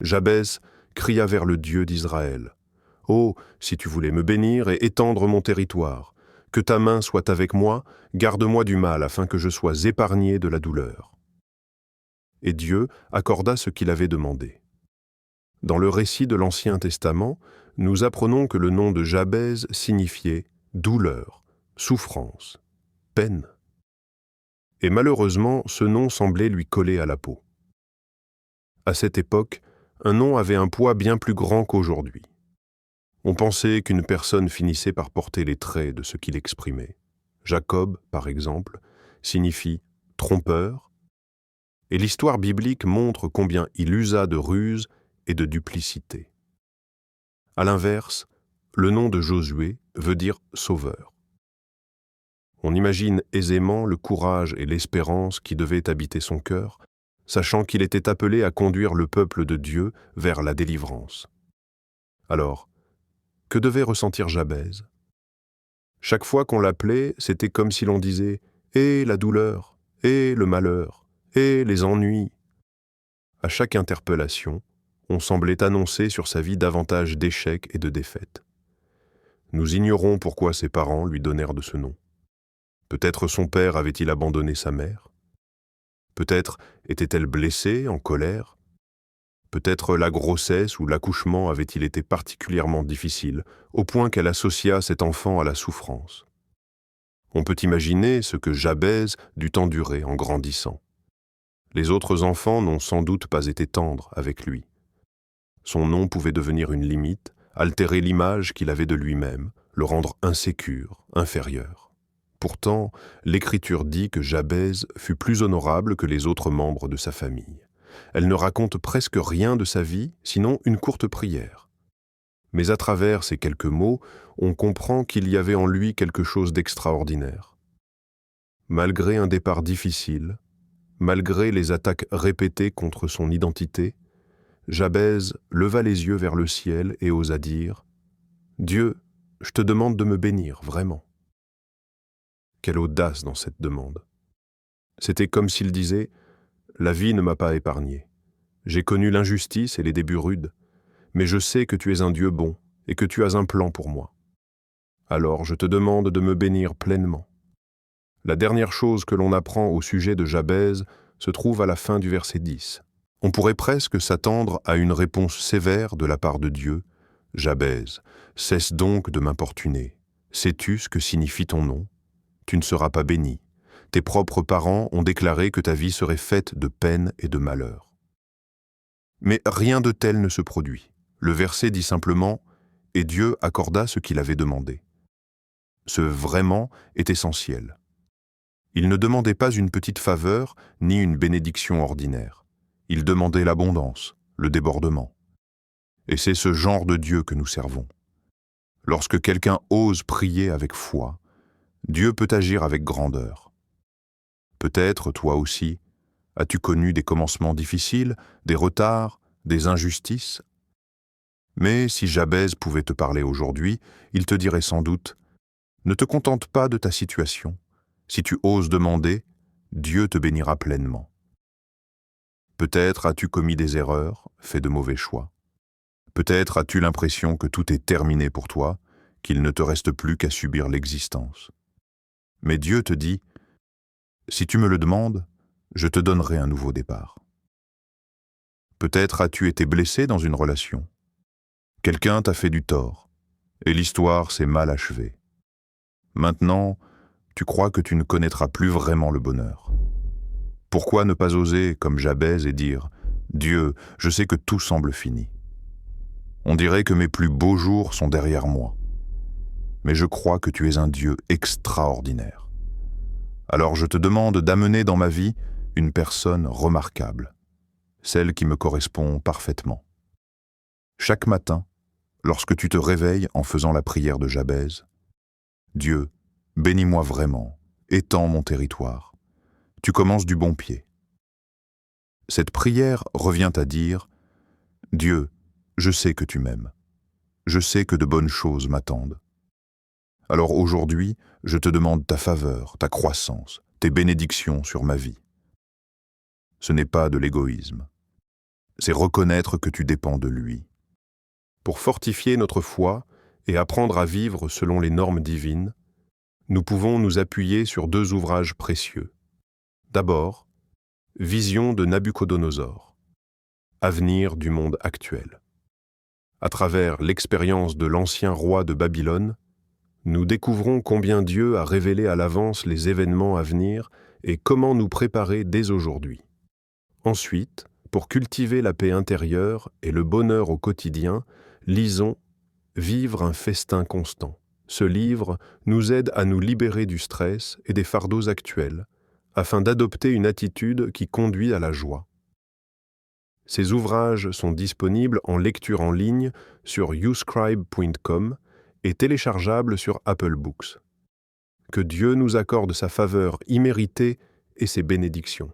Jabez cria vers le Dieu d'Israël. « Oh, si tu voulais me bénir et étendre mon territoire, que ta main soit avec moi, garde-moi du mal afin que je sois épargné de la douleur. » Et Dieu accorda ce qu'il avait demandé. Dans le récit de l'Ancien Testament, nous apprenons que le nom de Jabez signifiait douleur, souffrance, peine. Et malheureusement, ce nom semblait lui coller à la peau. À cette époque, un nom avait un poids bien plus grand qu'aujourd'hui. On pensait qu'une personne finissait par porter les traits de ce qu'il exprimait. Jacob, par exemple, signifie trompeur, et l'histoire biblique montre combien il usa de ruse et de duplicité. À l'inverse, le nom de Josué veut dire sauveur. On imagine aisément le courage et l'espérance qui devaient habiter son cœur, sachant qu'il était appelé à conduire le peuple de Dieu vers la délivrance. Alors, que devait ressentir Jabez? Chaque fois qu'on l'appelait, c'était comme si l'on disait « Et la douleur, et le malheur, et les ennuis ». À chaque interpellation, on semblait annoncer sur sa vie davantage d'échecs et de défaites. Nous ignorons pourquoi ses parents lui donnèrent de ce nom. Peut-être son père avait-il abandonné sa mère? Peut-être était-elle blessée, en colère? Peut-être la grossesse ou l'accouchement avait-il été particulièrement difficile, au point qu'elle associa cet enfant à la souffrance. On peut imaginer ce que Jabez dut endurer en grandissant. Les autres enfants n'ont sans doute pas été tendres avec lui. Son nom pouvait devenir une limite, altérer l'image qu'il avait de lui-même, le rendre insécure, inférieur. Pourtant, l'Écriture dit que Jabez fut plus honorable que les autres membres de sa famille. Elle ne raconte presque rien de sa vie, sinon une courte prière. Mais à travers ces quelques mots, on comprend qu'il y avait en lui quelque chose d'extraordinaire. Malgré un départ difficile, malgré les attaques répétées contre son identité, Jabez leva les yeux vers le ciel et osa dire « Dieu, je te demande de me bénir, vraiment. » Quelle audace dans cette demande. C'était comme s'il disait « La vie ne m'a pas épargné. J'ai connu l'injustice et les débuts rudes, mais je sais que tu es un Dieu bon et que tu as un plan pour moi. Alors je te demande de me bénir pleinement. » La dernière chose que l'on apprend au sujet de Jabez se trouve à la fin du verset 10. On pourrait presque s'attendre à une réponse sévère de la part de Dieu. « Jabez, cesse donc de m'importuner. Sais-tu ce que signifie ton nom? Tu ne seras pas béni. Tes propres parents ont déclaré que ta vie serait faite de peine et de malheur. » Mais rien de tel ne se produit. Le verset dit simplement « Et Dieu accorda ce qu'il avait demandé ». Ce « vraiment » est essentiel. Il ne demandait pas une petite faveur ni une bénédiction ordinaire. Il demandait l'abondance, le débordement. Et c'est ce genre de Dieu que nous servons. Lorsque quelqu'un ose prier avec foi, Dieu peut agir avec grandeur. Peut-être, toi aussi, as-tu connu des commencements difficiles, des retards, des injustices? Mais si Jabez pouvait te parler aujourd'hui, il te dirait sans doute « Ne te contente pas de ta situation. Si tu oses demander, Dieu te bénira pleinement. » Peut-être as-tu commis des erreurs, fait de mauvais choix. Peut-être as-tu l'impression que tout est terminé pour toi, qu'il ne te reste plus qu'à subir l'existence. Mais Dieu te dit « Si tu me le demandes, je te donnerai un nouveau départ. » Peut-être as-tu été blessé dans une relation. Quelqu'un t'a fait du tort, et l'histoire s'est mal achevée. Maintenant, tu crois que tu ne connaîtras plus vraiment le bonheur. Pourquoi ne pas oser, comme Jabez, et dire « Dieu, je sais que tout semble fini. On dirait que mes plus beaux jours sont derrière moi. Mais je crois que tu es un Dieu extraordinaire. Alors je te demande d'amener dans ma vie une personne remarquable, celle qui me correspond parfaitement. » Chaque matin, lorsque tu te réveilles en faisant la prière de Jabez, « Dieu, bénis-moi vraiment, étends mon territoire. » Tu commences du bon pied. Cette prière revient à dire « Dieu, je sais que tu m'aimes. Je sais que de bonnes choses m'attendent. Alors aujourd'hui, je te demande ta faveur, ta croissance, tes bénédictions sur ma vie. » Ce n'est pas de l'égoïsme. c'est reconnaître que tu dépends de lui. Pour fortifier notre foi et apprendre à vivre selon les normes divines, nous pouvons nous appuyer sur 2 ouvrages précieux. D'abord, Vision de Nabuchodonosor, avenir du monde actuel. À travers l'expérience de l'ancien roi de Babylone, nous découvrons combien Dieu a révélé à l'avance les événements à venir et comment nous préparer dès aujourd'hui. Ensuite, pour cultiver la paix intérieure et le bonheur au quotidien, lisons « Vivre un festin constant ». Ce livre nous aide à nous libérer du stress et des fardeaux actuels, afin d'adopter une attitude qui conduit à la joie. Ces ouvrages sont disponibles en lecture en ligne sur youscribe.com et téléchargeables sur Apple Books. Que Dieu nous accorde sa faveur imméritée et ses bénédictions.